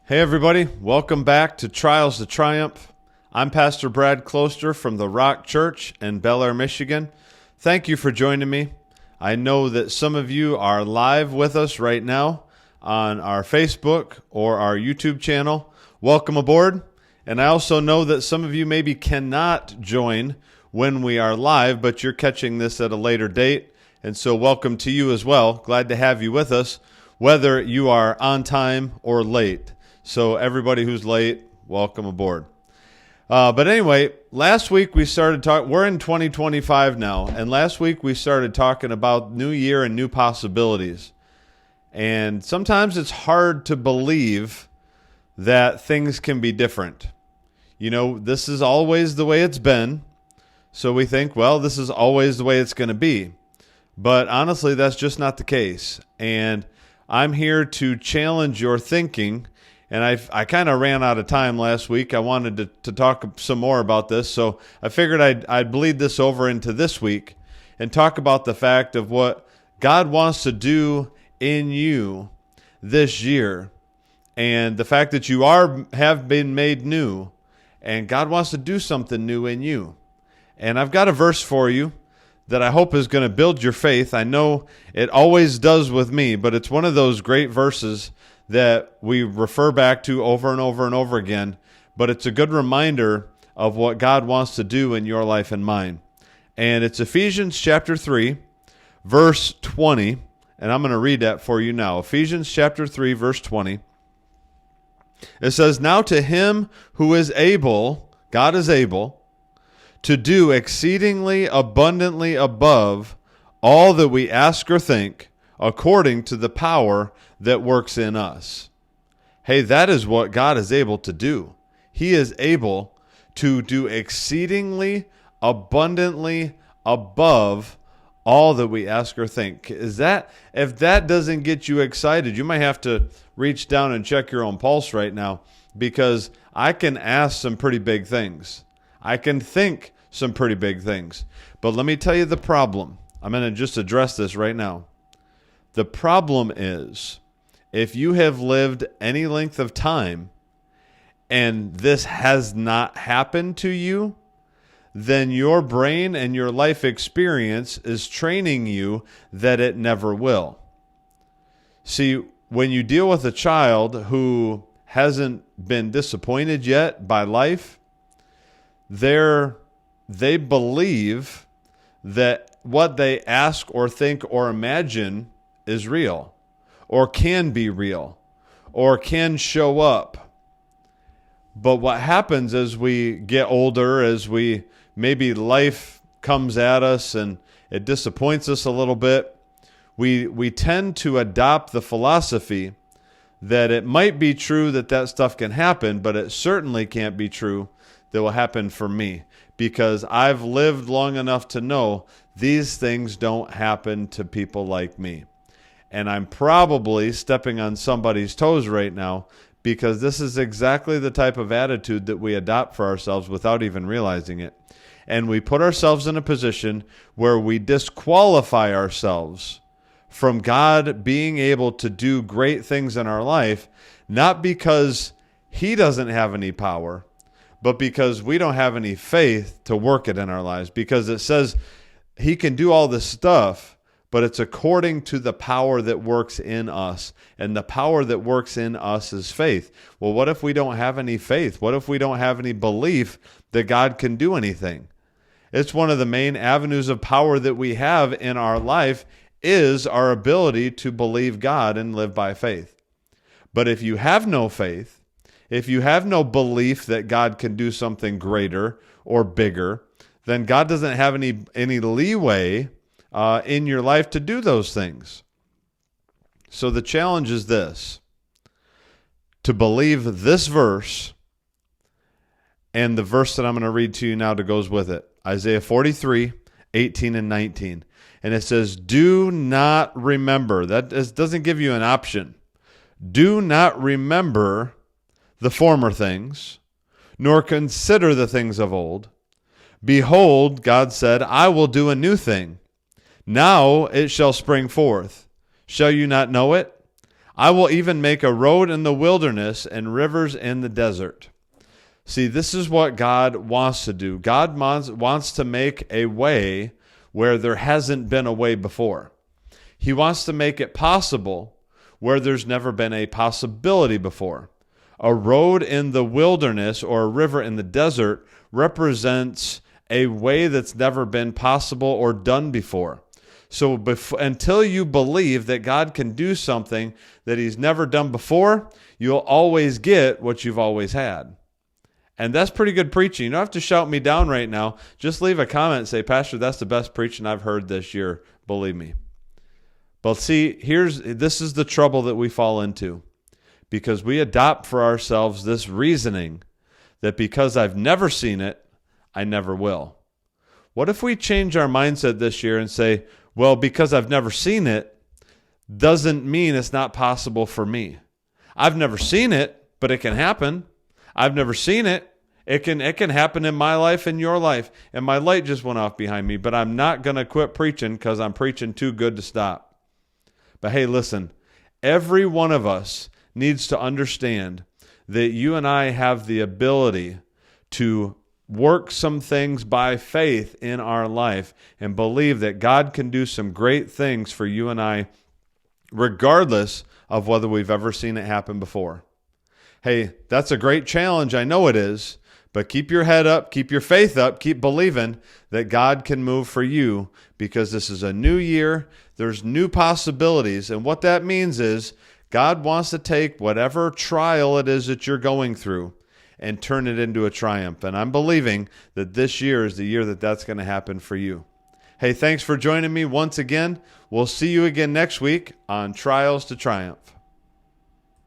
Hey everybody, welcome back to Trials to Triumph. I'm Pastor Brad Closter from the Rock Church in Bel Air, Michigan. Thank you for joining me. I know that some of you are live with us right now on our Facebook or our YouTube channel. Welcome aboard. And I also know that some of you maybe cannot join when we are live, but you're catching this at a later date. And so welcome to you as well. Glad to have you with us, whether you are on time or late. So everybody who's late, welcome aboard. But anyway, last week we started talking, we're in 2025 now, and last week we started talking about new year and new possibilities. And sometimes it's hard to believe that things can be different. You know, this is always the way it's been. So we think, well, this is always the way it's going to be. But honestly, that's just not the case. And I'm here to challenge your thinking. And I kind of ran out of time last week. I wanted to talk some more about this, so I figured I'd bleed this over into this week and talk about the fact of what God wants to do in you this year, and the fact that you have been made new, and God wants to do something new in you. And I've got a verse for you that I hope is going to build your faith. I know it always does with me, but it's one of those great verses that we refer back to over and over and over again, but it's a good reminder of what God wants to do in your life and mine. And it's Ephesians chapter 3, verse 20, and I'm going to read that for you now. Ephesians chapter 3, verse 20. It says, "Now to him who is able, God is able, to do exceedingly abundantly above all that we ask or think, according to the power that works in us." Hey, that is what God is able to do. He is able to do exceedingly abundantly above all that we ask or think. If that doesn't get you excited, you might have to reach down and check your own pulse right now, because I can ask some pretty big things. I can think some pretty big things. But let me tell you the problem. I'm going to just address this right now. The problem is, if you have lived any length of time and this has not happened to you, then your brain and your life experience is training you that it never will. See, when you deal with a child who hasn't been disappointed yet by life, they believe that what they ask or think or imagine is real, or can be real, or can show up. But what happens as we get older, as maybe life comes at us and it disappoints us a little bit, we tend to adopt the philosophy that it might be true that stuff can happen, but it certainly can't be true that will happen for me, because I've lived long enough to know these things don't happen to people like me. And I'm probably stepping on somebody's toes right now, because this is exactly the type of attitude that we adopt for ourselves without even realizing it. And we put ourselves in a position where we disqualify ourselves from God being able to do great things in our life, not because He doesn't have any power, but because we don't have any faith to work it in our lives. Because it says He can do all this stuff, but it's according to the power that works in us. And the power that works in us is faith. Well, what if we don't have any faith? What if we don't have any belief that God can do anything? It's one of the main avenues of power that we have in our life, is our ability to believe God and live by faith. But if you have no faith, if you have no belief that God can do something greater or bigger, then God doesn't have any leeway in your life to do those things. So the challenge is this: to believe this verse and the verse that I'm going to read to you now that goes with it. Isaiah 43, 18 and 19. And it says, "Do not remember." That doesn't give you an option. "Do not remember the former things, nor consider the things of old. Behold," God said, "I will do a new thing. Now it shall spring forth. Shall you not know it? I will even make a road in the wilderness and rivers in the desert. See, this is what God wants to do. God wants to make a way where there hasn't been a way before. He wants to make it possible where there's never been a possibility before. A road in the wilderness or a river in the desert represents a way that's never been possible or done before. So until you believe that God can do something that he's never done before, you'll always get what you've always had. And that's pretty good preaching. You don't have to shout me down right now. Just leave a comment and say, Pastor, that's the best preaching I've heard this year. Believe me. But see, this is the trouble that we fall into. Because we adopt for ourselves this reasoning that because I've never seen it, I never will. What if we change our mindset this year and say, well, because I've never seen it, doesn't mean it's not possible for me. I've never seen it, but it can happen. I've never seen it. It can happen in my life and your life. And my light just went off behind me, but I'm not going to quit preaching because I'm preaching too good to stop. But hey, listen, every one of us needs to understand that you and I have the ability to work some things by faith in our life and believe that God can do some great things for you and I, regardless of whether we've ever seen it happen before. Hey, that's a great challenge. I know it is, but keep your head up, keep your faith up, keep believing that God can move for you because this is a new year. There's new possibilities. And what that means is God wants to take whatever trial it is that you're going through and turn it into a triumph. And I'm believing that this year is the year that that's going to happen for you. Hey, thanks for joining me once again. We'll see you again next week on Trials to Triumph.